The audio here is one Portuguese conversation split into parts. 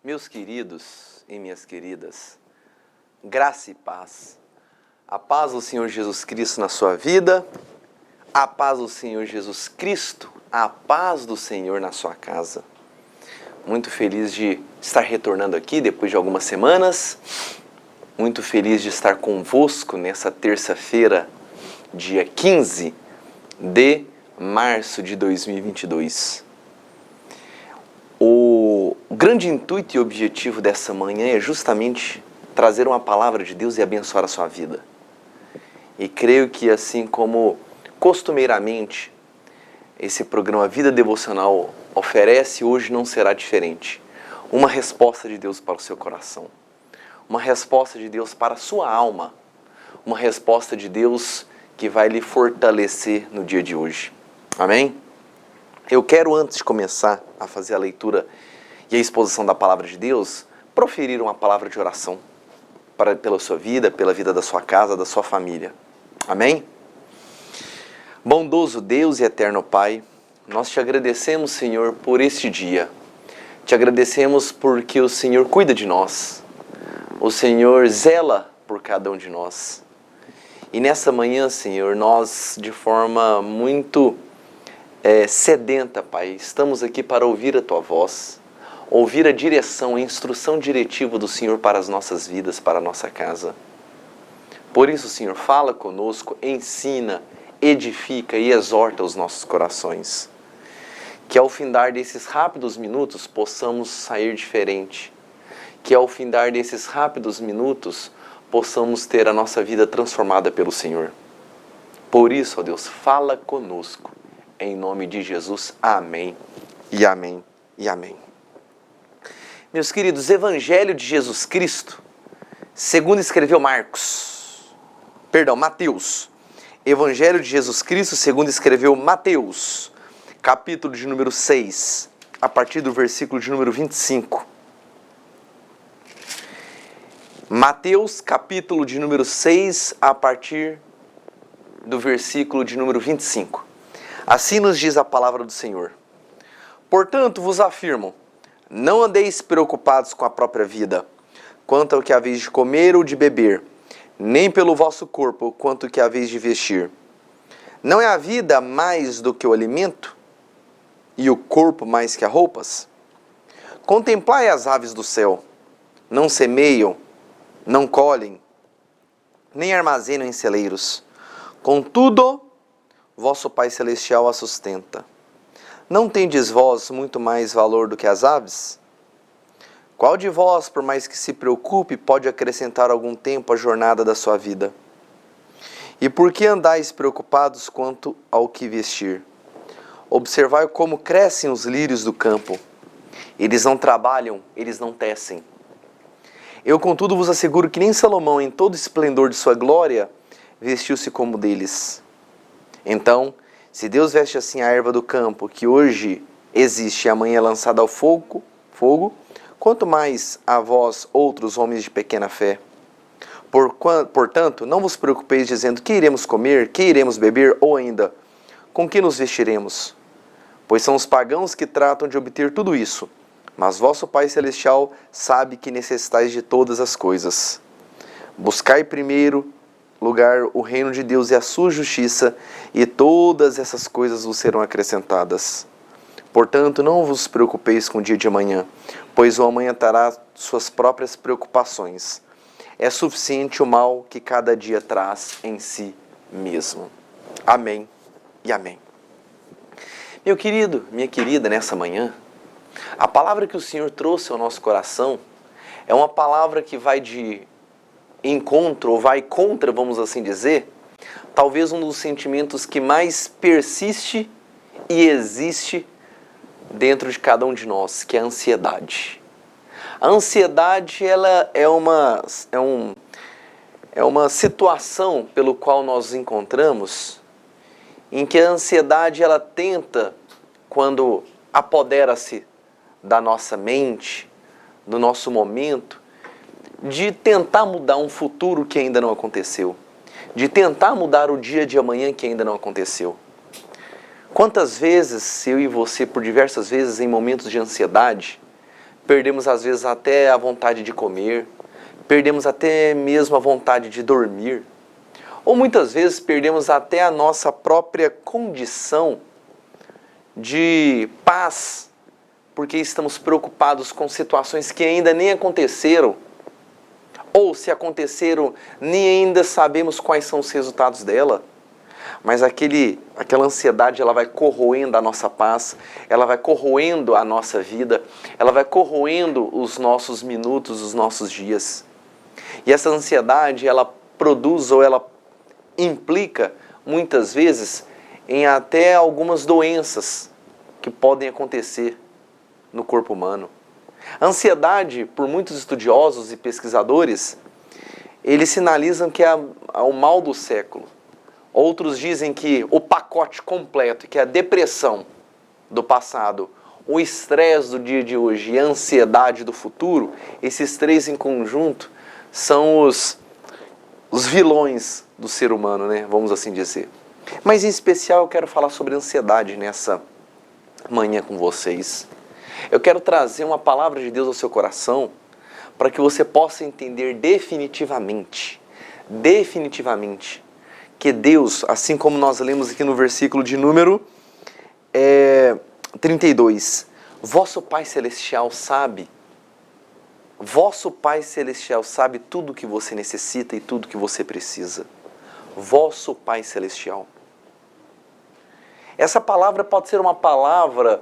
Meus queridos e minhas queridas, graça e paz. A paz do Senhor Jesus Cristo na sua vida, a paz do Senhor Jesus Cristo, a paz do Senhor na sua casa. Muito feliz de estar retornando aqui depois de algumas semanas. Muito feliz de estar convosco nessa terça-feira, dia 15 de março de 2022. O grande intuito e objetivo dessa manhã é justamente trazer uma palavra de Deus e abençoar a sua vida. E creio que assim como costumeiramente esse programa Vida Devocional oferece, hoje não será diferente. Uma resposta de Deus para o seu coração. Uma resposta de Deus para a sua alma. Uma resposta de Deus que vai lhe fortalecer no dia de hoje. Amém? Eu quero, antes de começar a fazer a leitura e a exposição da palavra de Deus, proferir uma palavra de oração pela sua vida, pela vida da sua casa, da sua família. Amém? Bondoso Deus e eterno Pai, nós te agradecemos, Senhor, por este dia. Te agradecemos porque o Senhor cuida de nós. O Senhor zela por cada um de nós. E nessa manhã, Senhor, nós, de forma muito sedenta, Pai, estamos aqui para ouvir a Tua voz, ouvir a direção, a instrução diretiva do Senhor para as nossas vidas, para a nossa casa. Por isso, Senhor, fala conosco, ensina, edifica e exorta os nossos corações. Que ao findar desses rápidos minutos possamos sair diferente. Que ao findar desses rápidos minutos possamos ter a nossa vida transformada pelo Senhor. Por isso, ó Deus, fala conosco. Em nome de Jesus, amém, e amém, e amém. Meus queridos, Evangelho de Jesus Cristo, segundo escreveu Mateus. Evangelho de Jesus Cristo, segundo escreveu Mateus, capítulo de número 6, a partir do versículo de número 25. Mateus, capítulo de número 6, a partir do versículo de número 25. Assim nos diz a palavra do Senhor. Portanto, vos afirmo, não andeis preocupados com a própria vida, quanto ao que haveis de comer ou de beber, nem pelo vosso corpo, quanto ao que haveis de vestir. Não é a vida mais do que o alimento, e o corpo mais que as roupas? Contemplai as aves do céu, não semeiam, não colhem, nem armazenam em celeiros. Contudo, vosso Pai Celestial a sustenta. Não tendes vós muito mais valor do que as aves? Qual de vós, por mais que se preocupe, pode acrescentar algum tempo à jornada da sua vida? E por que andais preocupados quanto ao que vestir? Observai como crescem os lírios do campo. Eles não trabalham, eles não tecem. Eu, contudo, vos asseguro que nem Salomão, em todo o esplendor de sua glória, vestiu-se como deles. Então, se Deus veste assim a erva do campo, que hoje existe e amanhã é lançada ao fogo, quanto mais a vós, outros homens de pequena fé. Portanto, não vos preocupeis dizendo que iremos comer, que iremos beber, ou ainda, com que nos vestiremos? Pois são os pagãos que tratam de obter tudo isso. Mas vosso Pai Celestial sabe que necessitais de todas as coisas. Buscai primeiro lugar o reino de Deus e a sua justiça, e todas essas coisas vos serão acrescentadas. Portanto, não vos preocupeis com o dia de amanhã, pois o amanhã terá suas próprias preocupações. É suficiente o mal que cada dia traz em si mesmo. Amém e amém. Meu querido, minha querida, nessa manhã, a palavra que o Senhor trouxe ao nosso coração é uma palavra que vai de encontro, ou vai contra, vamos assim dizer, talvez um dos sentimentos que mais persiste e existe dentro de cada um de nós, que é a ansiedade. A ansiedade, ela é uma situação pelo qual nós nos encontramos, em que a ansiedade, ela tenta, quando apodera-se da nossa mente, do nosso momento, de tentar mudar um futuro que ainda não aconteceu, de tentar mudar o dia de amanhã que ainda não aconteceu. Quantas vezes eu e você, por diversas vezes, em momentos de ansiedade, perdemos às vezes até a vontade de comer, perdemos até mesmo a vontade de dormir, ou muitas vezes perdemos até a nossa própria condição de paz, porque estamos preocupados com situações que ainda nem aconteceram, ou se aconteceram, nem ainda sabemos quais são os resultados dela. Mas aquela ansiedade, ela vai corroendo a nossa paz, ela vai corroendo a nossa vida, ela vai corroendo os nossos minutos, os nossos dias. E essa ansiedade, ela produz ou ela implica, muitas vezes, em até algumas doenças que podem acontecer no corpo humano. A ansiedade, por muitos estudiosos e pesquisadores, eles sinalizam que é o mal do século. Outros dizem que o pacote completo, que é a depressão do passado, o estresse do dia de hoje e a ansiedade do futuro, esses três em conjunto são os vilões do ser humano, né? Vamos assim dizer. Mas em especial eu quero falar sobre ansiedade nessa manhã com vocês. Eu quero trazer uma palavra de Deus ao seu coração para que você possa entender definitivamente, que Deus, assim como nós lemos aqui no versículo de número 32, vosso Pai Celestial sabe tudo o que você necessita e tudo o que você precisa. Vosso Pai Celestial. Essa palavra pode ser uma palavra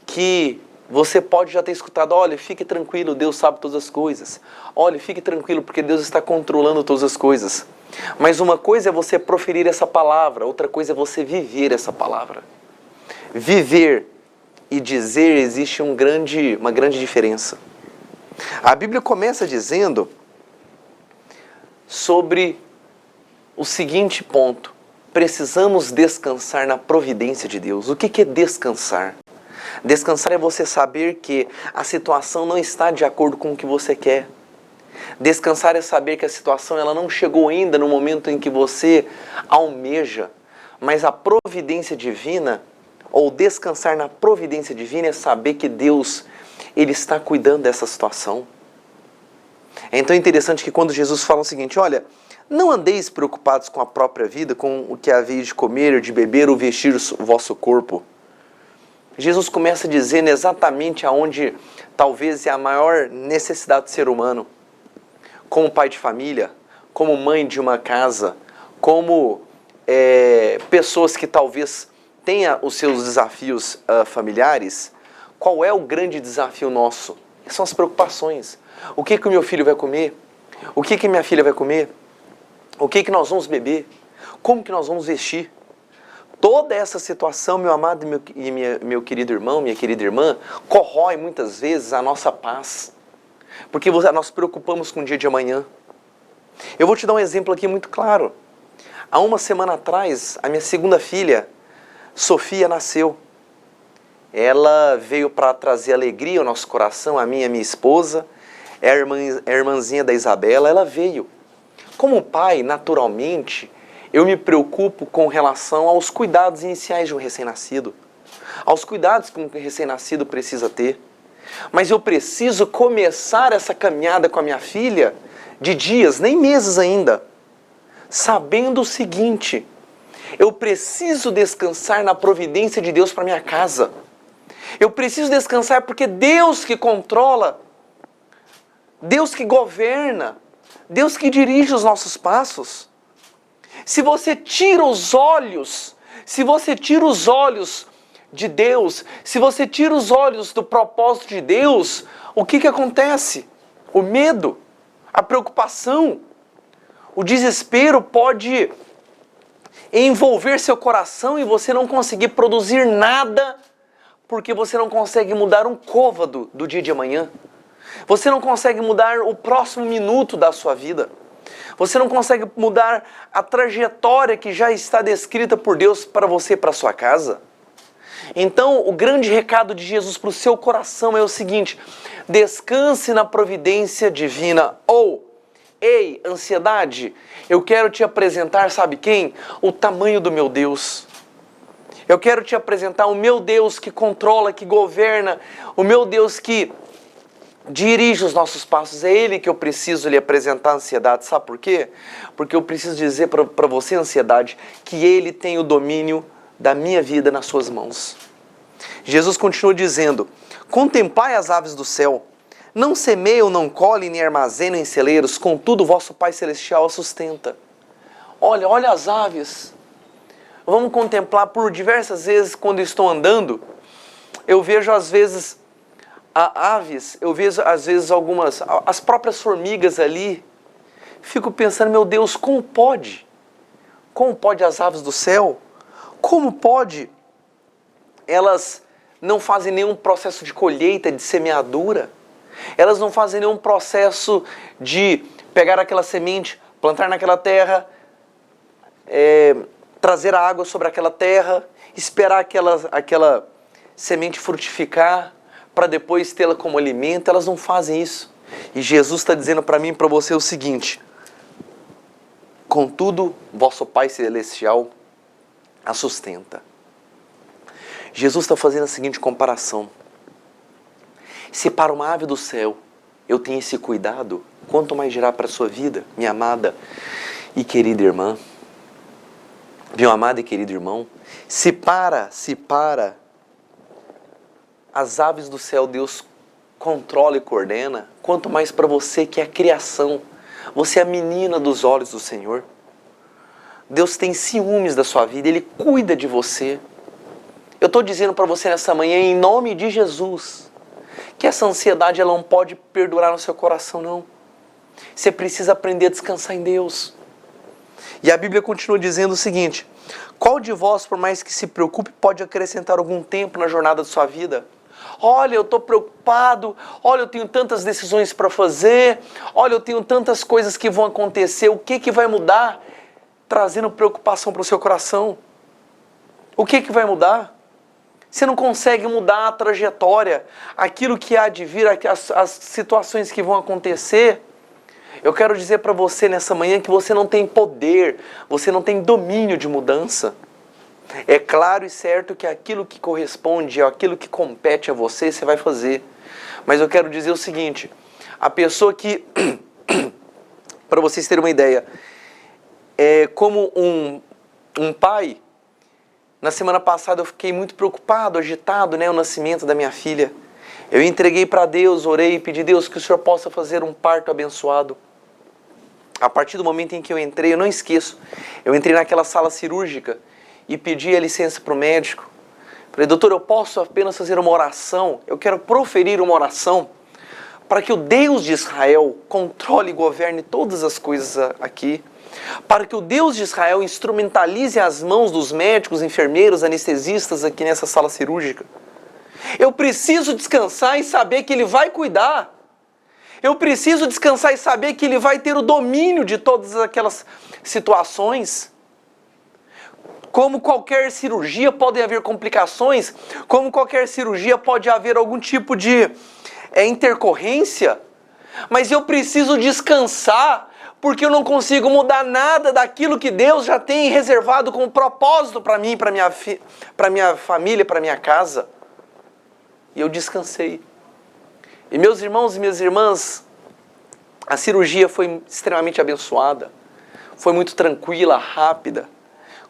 que você pode já ter escutado. Olha, fique tranquilo, Deus sabe todas as coisas. Olha, fique tranquilo, porque Deus está controlando todas as coisas. Mas uma coisa é você proferir essa palavra, outra coisa é você viver essa palavra. Viver e dizer existe uma grande diferença. A Bíblia começa dizendo sobre o seguinte ponto: precisamos descansar na providência de Deus. O que é descansar? Descansar é você saber que a situação não está de acordo com o que você quer. Descansar é saber que a situação ela não chegou ainda no momento em que você almeja, mas a providência divina, ou descansar na providência divina, é saber que Deus, Ele está cuidando dessa situação. É então interessante que quando Jesus fala o seguinte: olha, não andeis preocupados com a própria vida, com o que haveis de comer ou de beber ou vestir o vosso corpo. Jesus começa dizendo exatamente aonde talvez é a maior necessidade do ser humano. Como pai de família, como mãe de uma casa, como pessoas que talvez tenham os seus desafios familiares, qual é o grande desafio nosso? São as preocupações. O que o meu filho vai comer? O que minha filha vai comer? O que nós vamos beber? Como que nós vamos vestir? Toda essa situação, meu amado e meu querido irmão, minha querida irmã, corrói muitas vezes a nossa paz. Porque nós preocupamos com o dia de amanhã. Eu vou te dar um exemplo aqui muito claro. Há uma semana atrás, a minha segunda filha, Sofia, nasceu. Ela veio para trazer alegria ao nosso coração, a minha e a minha esposa, a irmãzinha da Isabela, ela veio. Como pai, naturalmente, eu me preocupo com relação aos cuidados iniciais de um recém-nascido, aos cuidados que um recém-nascido precisa ter. Mas eu preciso começar essa caminhada com a minha filha de dias, nem meses ainda, sabendo o seguinte: eu preciso descansar na providência de Deus para minha casa. Eu preciso descansar porque Deus que controla, Deus que governa, Deus que dirige os nossos passos. Se você tira os olhos de Deus, se você tira os olhos do propósito de Deus, o que acontece? O medo, a preocupação, o desespero pode envolver seu coração e você não conseguir produzir nada, porque você não consegue mudar um côvado do dia de amanhã. Você não consegue mudar o próximo minuto da sua vida. Você não consegue mudar a trajetória que já está descrita por Deus para você e para sua casa. Então, o grande recado de Jesus para o seu coração é o seguinte: descanse na providência divina. Ei, ansiedade, eu quero te apresentar, sabe quem? O tamanho do meu Deus. Eu quero te apresentar o meu Deus que controla, que governa, o meu Deus que dirige os nossos passos. É Ele que eu preciso lhe apresentar a ansiedade. Sabe por quê? Porque eu preciso dizer para você, ansiedade, que Ele tem o domínio da minha vida nas suas mãos. Jesus continua dizendo: contemplai as aves do céu, não semeiam, não colhem, nem armazenam em celeiros, contudo o vosso Pai Celestial as sustenta. Olha as aves. Vamos contemplar por diversas vezes quando estou andando. Eu vejo às vezes aves, eu vejo às vezes as próprias formigas ali. Fico pensando, meu Deus, como pode? Como pode as aves do céu? Como pode? Elas não fazem nenhum processo de colheita, de semeadura. Elas não fazem nenhum processo de pegar aquela semente, plantar naquela terra, trazer a água sobre aquela terra, esperar aquela semente frutificar, para depois tê-la como alimento. Elas não fazem isso. E Jesus está dizendo para mim e para você o seguinte: contudo, vosso Pai Celestial a sustenta. Jesus está fazendo a seguinte comparação: se para uma ave do céu eu tenho esse cuidado, quanto mais dirá para a sua vida, minha amada e querida irmã, meu amado e querido irmão, se para as aves do céu Deus controla e coordena, quanto mais para você que é a criação, você é a menina dos olhos do Senhor. Deus tem ciúmes da sua vida, Ele cuida de você. Eu estou dizendo para você nessa manhã, em nome de Jesus, que essa ansiedade ela não pode perdurar no seu coração, não. Você precisa aprender a descansar em Deus. E a Bíblia continua dizendo o seguinte: qual de vós, por mais que se preocupe, pode acrescentar algum tempo na jornada de sua vida? Olha, eu estou preocupado, olha, eu tenho tantas decisões para fazer, olha, eu tenho tantas coisas que vão acontecer, o que vai mudar? Trazendo preocupação para o seu coração. O que vai mudar? Você não consegue mudar a trajetória, aquilo que há de vir, as situações que vão acontecer. Eu quero dizer para você nessa manhã que você não tem poder, você não tem domínio de mudança. É claro e certo que aquilo que corresponde, aquilo que compete a você, você vai fazer. Mas eu quero dizer o seguinte: a pessoa que, para vocês terem uma ideia, é como um pai. Na semana passada eu fiquei muito preocupado, agitado, o nascimento da minha filha. Eu entreguei para Deus, orei e pedi: Deus, que o Senhor possa fazer um parto abençoado. A partir do momento em que eu entrei, eu não esqueço, eu entrei naquela sala cirúrgica e pedi a licença para o médico. Falei: doutor, eu posso apenas fazer uma oração? Eu quero proferir uma oração para que o Deus de Israel controle e governe todas as coisas aqui. Para que o Deus de Israel instrumentalize as mãos dos médicos, enfermeiros, anestesistas aqui nessa sala cirúrgica. Eu preciso descansar e saber que Ele vai cuidar. Eu preciso descansar e saber que Ele vai ter o domínio de todas aquelas situações. Como qualquer cirurgia podem haver complicações, como qualquer cirurgia pode haver algum tipo de intercorrência, mas eu preciso descansar, porque eu não consigo mudar nada daquilo que Deus já tem reservado como propósito para mim, para minha família, para minha casa. E eu descansei. E meus irmãos e minhas irmãs, a cirurgia foi extremamente abençoada, foi muito tranquila, rápida.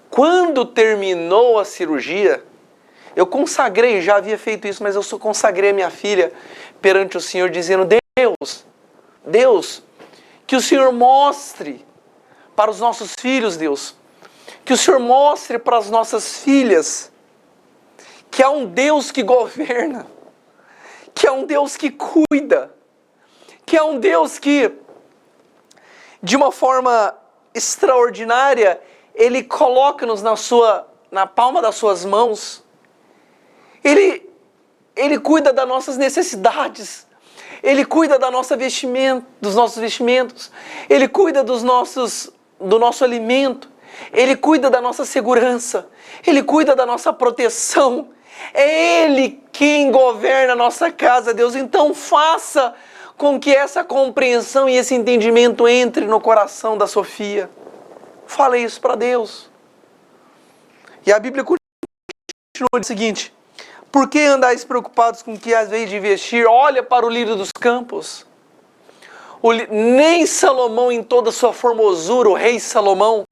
Quando terminou a cirurgia, eu consagrei, já havia feito isso, mas eu só consagrei a minha filha perante o Senhor, dizendo: Deus, que o Senhor mostre para os nossos filhos, Deus, que o Senhor mostre para as nossas filhas que há um Deus que governa, que há um Deus que cuida, que há um Deus que, de uma forma extraordinária, Ele coloca-nos na palma das suas mãos. Ele cuida das nossas necessidades. Ele cuida da dos nossos vestimentos. Ele cuida do nosso alimento. Ele cuida da nossa segurança. Ele cuida da nossa proteção. É Ele quem governa a nossa casa, Deus. Então faça com que essa compreensão e esse entendimento entre no coração da Sofia. Fale isso para Deus. E a Bíblia continua o seguinte: Por que andais preocupados com o que às vezes de vestir? Olha para o lírio dos campos. Nem Salomão, em toda a sua formosura, o rei Salomão,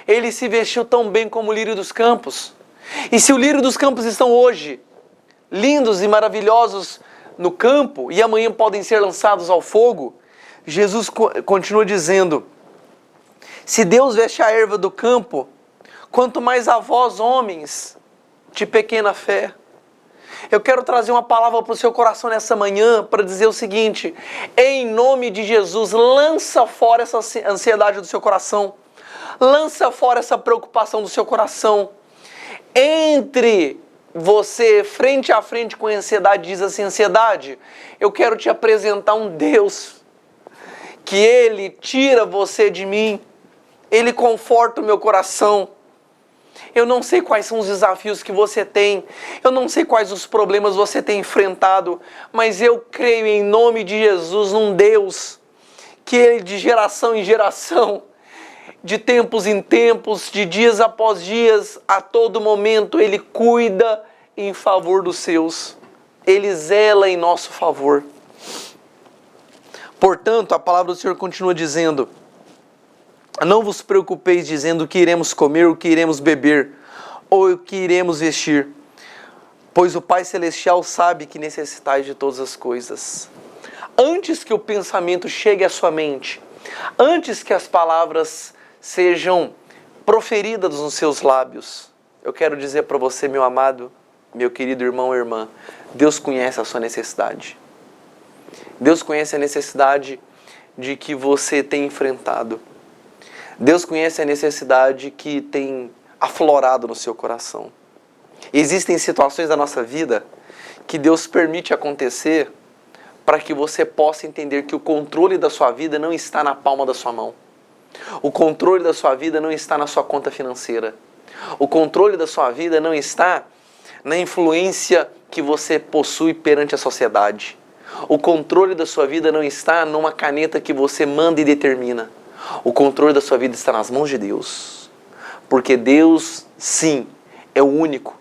ele se vestiu tão bem como o lírio dos campos. E se o lírio dos campos estão hoje lindos e maravilhosos no campo, e amanhã podem ser lançados ao fogo, Jesus continua dizendo: se Deus veste a erva do campo, quanto mais a vós, homens de pequena fé. Eu quero trazer uma palavra para o seu coração nessa manhã para dizer o seguinte: em nome de Jesus, lança fora essa ansiedade do seu coração, lança fora essa preocupação do seu coração. Entre você frente a frente com a ansiedade, diz assim: ansiedade, eu quero te apresentar um Deus que Ele tira você de mim, Ele conforta o meu coração. Eu não sei quais são os desafios que você tem, eu não sei quais os problemas você tem enfrentado, mas eu creio em nome de Jesus num Deus que Ele, de geração em geração, de tempos em tempos, de dias após dias, a todo momento, Ele cuida em favor dos seus. Ele zela em nosso favor. Portanto, a palavra do Senhor continua dizendo: não vos preocupeis dizendo o que iremos comer, o que iremos beber, ou o que iremos vestir, pois o Pai Celestial sabe que necessitais de todas as coisas. Antes que o pensamento chegue à sua mente, antes que as palavras sejam proferidas nos seus lábios, eu quero dizer para você, meu amado, meu querido irmão ou irmã, Deus conhece a sua necessidade. Deus conhece a necessidade de que você tem enfrentado. Deus conhece a necessidade que tem aflorado no seu coração. Existem situações da nossa vida que Deus permite acontecer para que você possa entender que o controle da sua vida não está na palma da sua mão. O controle da sua vida não está na sua conta financeira. O controle da sua vida não está na influência que você possui perante a sociedade. O controle da sua vida não está numa caneta que você manda e determina. O controle da sua vida está nas mãos de Deus. Porque Deus, sim, é o único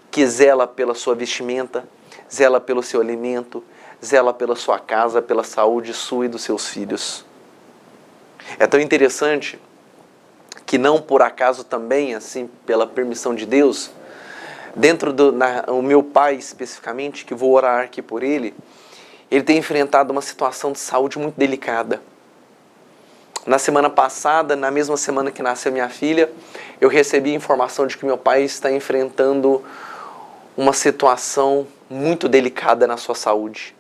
que zela pela sua vestimenta, zela pelo seu alimento, zela pela sua casa, pela saúde sua e dos seus filhos. É tão interessante que não por acaso também, assim, pela permissão de Deus, o meu pai especificamente, que vou orar aqui por ele tem enfrentado uma situação de saúde muito delicada. Na semana passada, na mesma semana que nasceu minha filha, eu recebi a informação de que meu pai está enfrentando uma situação muito delicada na sua saúde.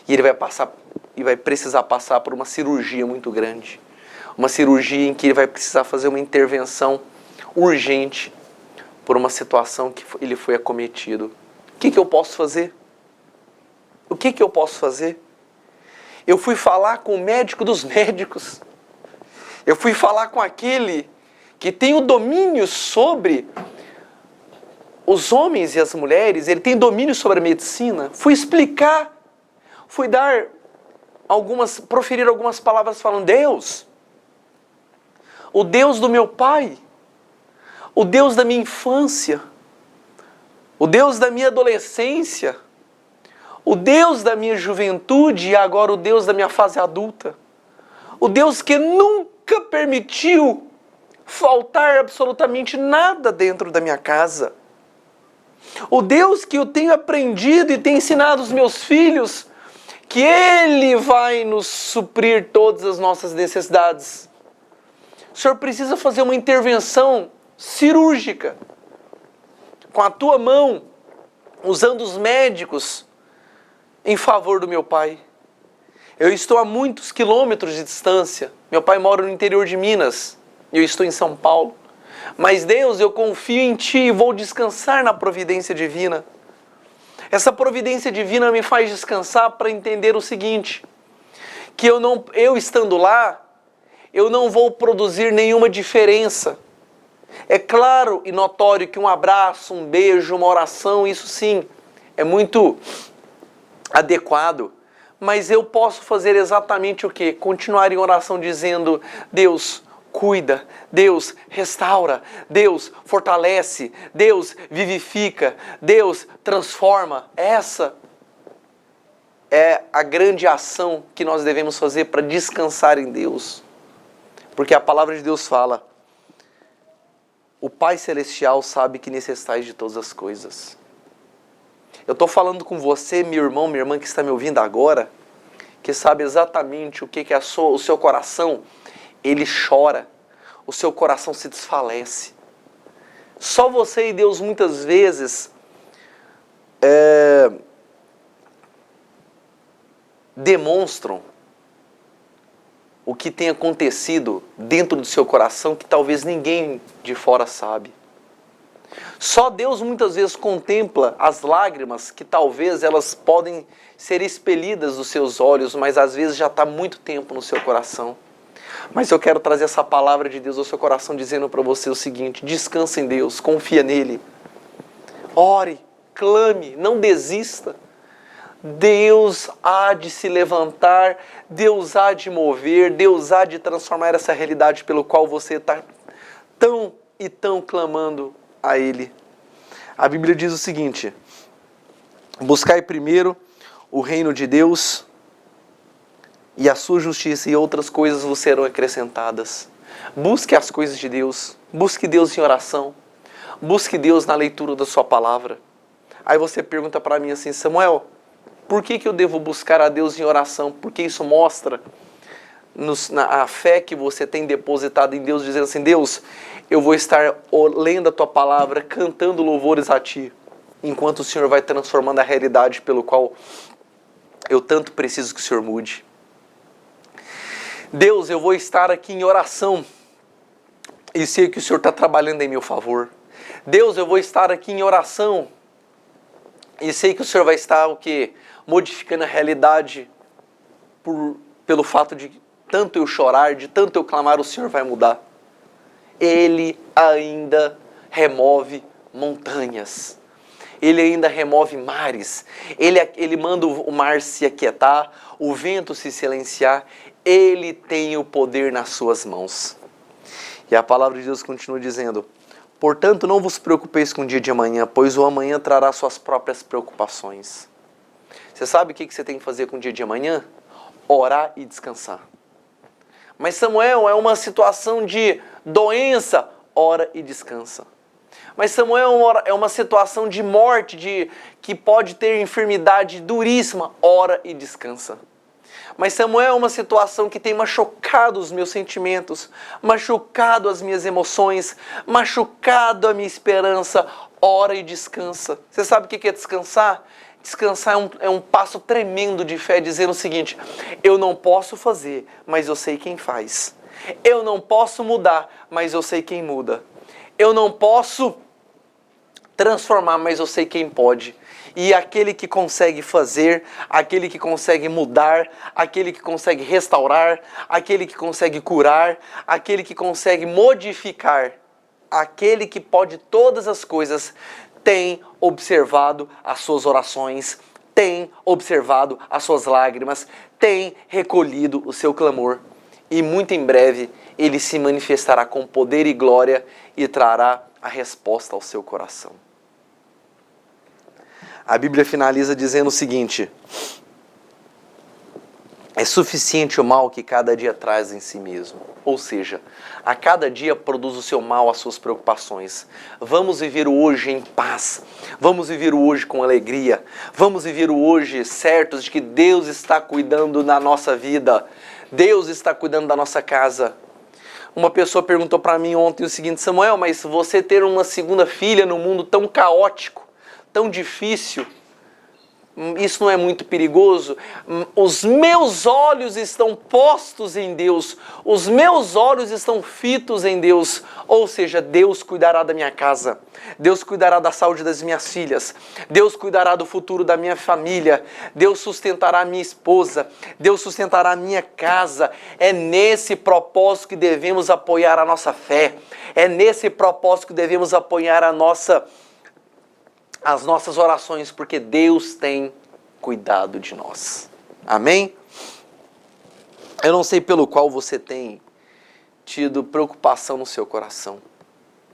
E ele vai precisar passar por uma cirurgia muito grande. Uma cirurgia em que ele vai precisar fazer uma intervenção urgente por uma situação que ele foi acometido. O que eu posso fazer? O que eu posso fazer? Eu fui falar com o médico dos médicos. Eu fui falar com aquele que tem o domínio sobre os homens e as mulheres, ele tem domínio sobre a medicina. Fui explicar, proferir algumas palavras falando: Deus, o Deus do meu pai, o Deus da minha infância, o Deus da minha adolescência, o Deus da minha juventude e agora o Deus da minha fase adulta, o Deus que nunca permitiu faltar absolutamente nada dentro da minha casa, o Deus que eu tenho aprendido e tenho ensinado aos meus filhos que Ele vai nos suprir todas as nossas necessidades. O Senhor precisa fazer uma intervenção cirúrgica com a tua mão, usando os médicos em favor do meu pai. Eu estou a muitos quilômetros de distância. Meu pai mora no interior de Minas e eu estou em São Paulo. Mas Deus, eu confio em Ti e vou descansar na providência divina. Essa providência divina me faz descansar para entender o seguinte: que eu estando lá, eu não vou produzir nenhuma diferença. É claro e notório que um abraço, um beijo, uma oração, isso sim, é muito adequado. Mas eu posso fazer exatamente o quê? Continuar em oração dizendo: Deus, cuida, Deus restaura, Deus fortalece, Deus vivifica, Deus transforma. Essa é a grande ação que nós devemos fazer para descansar em Deus. Porque a palavra de Deus fala: o Pai Celestial sabe que necessitais de todas as coisas. Eu estou falando com você, meu irmão, minha irmã que está me ouvindo agora, que sabe exatamente o que é o seu coração. Ele chora, o seu coração se desfalece. Só você e Deus muitas vezes demonstram o que tem acontecido dentro do seu coração que talvez ninguém de fora sabe. Só Deus muitas vezes contempla as lágrimas que talvez elas podem ser expelidas dos seus olhos, mas às vezes já está muito tempo no seu coração. Mas eu quero trazer essa palavra de Deus ao seu coração dizendo para você o seguinte: descansa em Deus, confia nele. Ore, clame, não desista. Deus há de se levantar, Deus há de mover, Deus há de transformar essa realidade pelo qual você está tão e tão clamando a Ele. A Bíblia diz o seguinte: buscai primeiro o reino de Deus e a sua justiça, e outras coisas vos serão acrescentadas. Busque as coisas de Deus, busque Deus em oração, busque Deus na leitura da sua palavra. Aí você pergunta para mim assim: Samuel, por que eu devo buscar a Deus em oração? Porque isso mostra a fé que você tem depositado em Deus, dizendo assim: Deus, eu vou estar lendo a tua palavra, cantando louvores a ti, enquanto o Senhor vai transformando a realidade pelo qual eu tanto preciso que o Senhor mude. Deus, eu vou estar aqui em oração e sei que o Senhor está trabalhando em meu favor. Deus, eu vou estar aqui em oração e sei que o Senhor vai estar o quê? Modificando a realidade pelo fato de tanto eu chorar, de tanto eu clamar, o Senhor vai mudar. Ele ainda remove montanhas. Ele ainda remove mares. Ele manda o mar se aquietar, o vento se silenciar. Ele tem o poder nas suas mãos. E a palavra de Deus continua dizendo: portanto, não vos preocupeis com o dia de amanhã, pois o amanhã trará suas próprias preocupações. Você sabe o que você tem que fazer com o dia de amanhã? Orar e descansar. Mas Samuel, é uma situação de doença, ora e descansa. Mas Samuel, é uma situação de morte, que pode ter enfermidade duríssima, ora e descansa. Mas Samuel, é uma situação que tem machucado os meus sentimentos, machucado as minhas emoções, machucado a minha esperança, ora e descansa. Você sabe o que é descansar? Descansar é um passo tremendo de fé, dizendo o seguinte: eu não posso fazer, mas eu sei quem faz. Eu não posso mudar, mas eu sei quem muda. Eu não posso transformar, mas eu sei quem pode. E aquele que consegue fazer, aquele que consegue mudar, aquele que consegue restaurar, aquele que consegue curar, aquele que consegue modificar, aquele que pode todas as coisas, tem observado as suas orações, tem observado as suas lágrimas, tem recolhido o seu clamor. E muito em breve ele se manifestará com poder e glória e trará a resposta ao seu coração. A Bíblia finaliza dizendo o seguinte: é suficiente o mal que cada dia traz em si mesmo. Ou seja, a cada dia produz o seu mal, as suas preocupações. Vamos viver o hoje em paz. Vamos viver o hoje com alegria. Vamos viver o hoje certos de que Deus está cuidando da nossa vida. Deus está cuidando da nossa casa. Uma pessoa perguntou para mim ontem o seguinte: Samuel, mas você ter uma segunda filha no mundo tão caótico, tão difícil, isso não é muito perigoso? Os meus olhos estão postos em Deus, os meus olhos estão fitos em Deus, ou seja, Deus cuidará da minha casa, Deus cuidará da saúde das minhas filhas, Deus cuidará do futuro da minha família, Deus sustentará a minha esposa, Deus sustentará a minha casa. É nesse propósito que devemos apoiar a nossa fé, é nesse propósito que devemos apoiar as nossas orações, porque Deus tem cuidado de nós. Amém? Eu não sei pelo qual você tem tido preocupação no seu coração.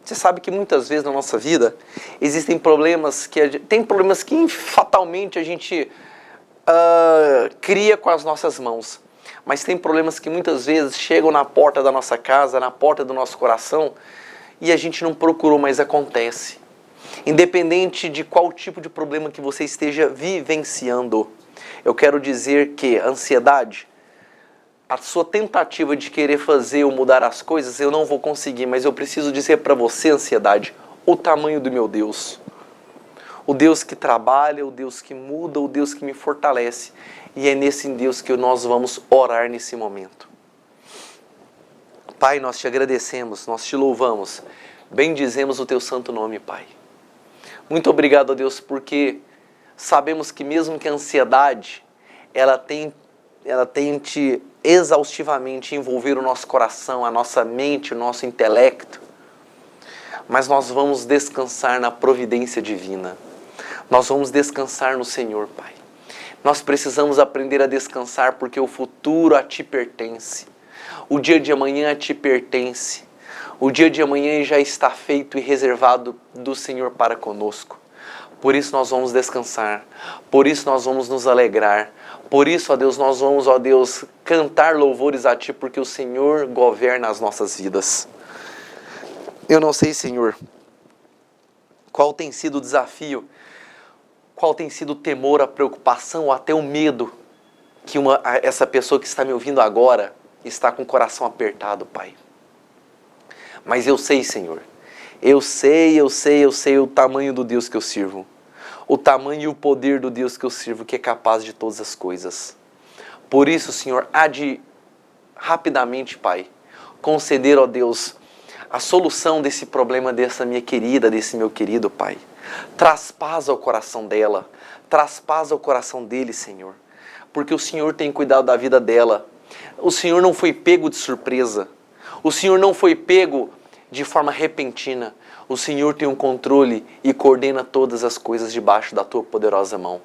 Você sabe que muitas vezes na nossa vida existem problemas que fatalmente a gente cria com as nossas mãos. Mas tem problemas que muitas vezes chegam na porta da nossa casa, na porta do nosso coração, e a gente não procurou, mas acontece. Independente de qual tipo de problema que você esteja vivenciando, eu quero dizer que a ansiedade, a sua tentativa de querer fazer ou mudar as coisas, eu não vou conseguir, mas eu preciso dizer para você, ansiedade, o tamanho do meu Deus. O Deus que trabalha, o Deus que muda, o Deus que me fortalece. E é nesse Deus que nós vamos orar nesse momento. Pai, nós te agradecemos, nós te louvamos, bendizemos o teu santo nome, Pai. Muito obrigado, a Deus, porque sabemos que mesmo que a ansiedade, ela tente exaustivamente envolver o nosso coração, a nossa mente, o nosso intelecto, mas nós vamos descansar na providência divina. Nós vamos descansar no Senhor, Pai. Nós precisamos aprender a descansar porque o futuro a ti pertence. O dia de amanhã a ti pertence. O dia de amanhã já está feito e reservado do Senhor para conosco. Por isso nós vamos descansar. Por isso nós vamos nos alegrar. Por isso, ó Deus, nós vamos, ó Deus, cantar louvores a ti porque o Senhor governa as nossas vidas. Eu não sei, Senhor, qual tem sido o desafio, qual tem sido o temor, a preocupação ou até o medo que essa pessoa que está me ouvindo agora está com o coração apertado, Pai. Mas eu sei, Senhor, eu sei o tamanho do Deus que eu sirvo. O tamanho e o poder do Deus que eu sirvo, que é capaz de todas as coisas. Por isso, Senhor, há de rapidamente, Pai, conceder, ó Deus, a solução desse problema dessa minha querida, desse meu querido, Pai. Traz paz ao coração dela, traz paz ao coração dele, Senhor, porque o Senhor tem cuidado da vida dela. O Senhor não foi pego de surpresa, o Senhor não foi pego de forma repentina. O Senhor tem um controle e coordena todas as coisas debaixo da tua poderosa mão.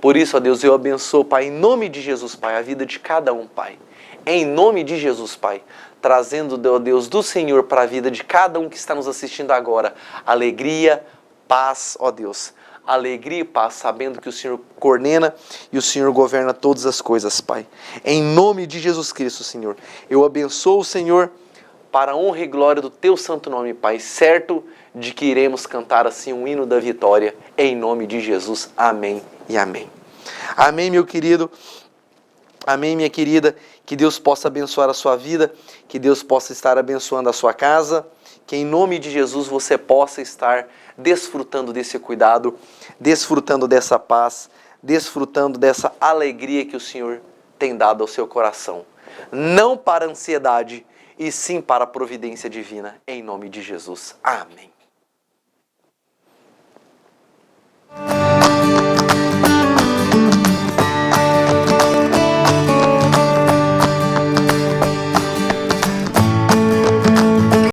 Por isso, ó Deus, eu abençoo, Pai, em nome de Jesus, Pai, a vida de cada um, Pai. Em nome de Jesus, Pai, trazendo, ó Deus, do Senhor para a vida de cada um que está nos assistindo agora, alegria, paz, ó Deus, alegria e paz, sabendo que o Senhor coordena e o Senhor governa todas as coisas, Pai. Em nome de Jesus Cristo, Senhor, eu abençoo o Senhor para a honra e glória do teu santo nome, Pai, certo de que iremos cantar assim um hino da vitória, em nome de Jesus. Amém e amém. Amém, meu querido. Amém, minha querida. Que Deus possa abençoar a sua vida, que Deus possa estar abençoando a sua casa, que em nome de Jesus você possa estar desfrutando desse cuidado, desfrutando dessa paz, desfrutando dessa alegria que o Senhor tem dado ao seu coração. Não para a ansiedade, e sim para a providência divina, em nome de Jesus. Amém.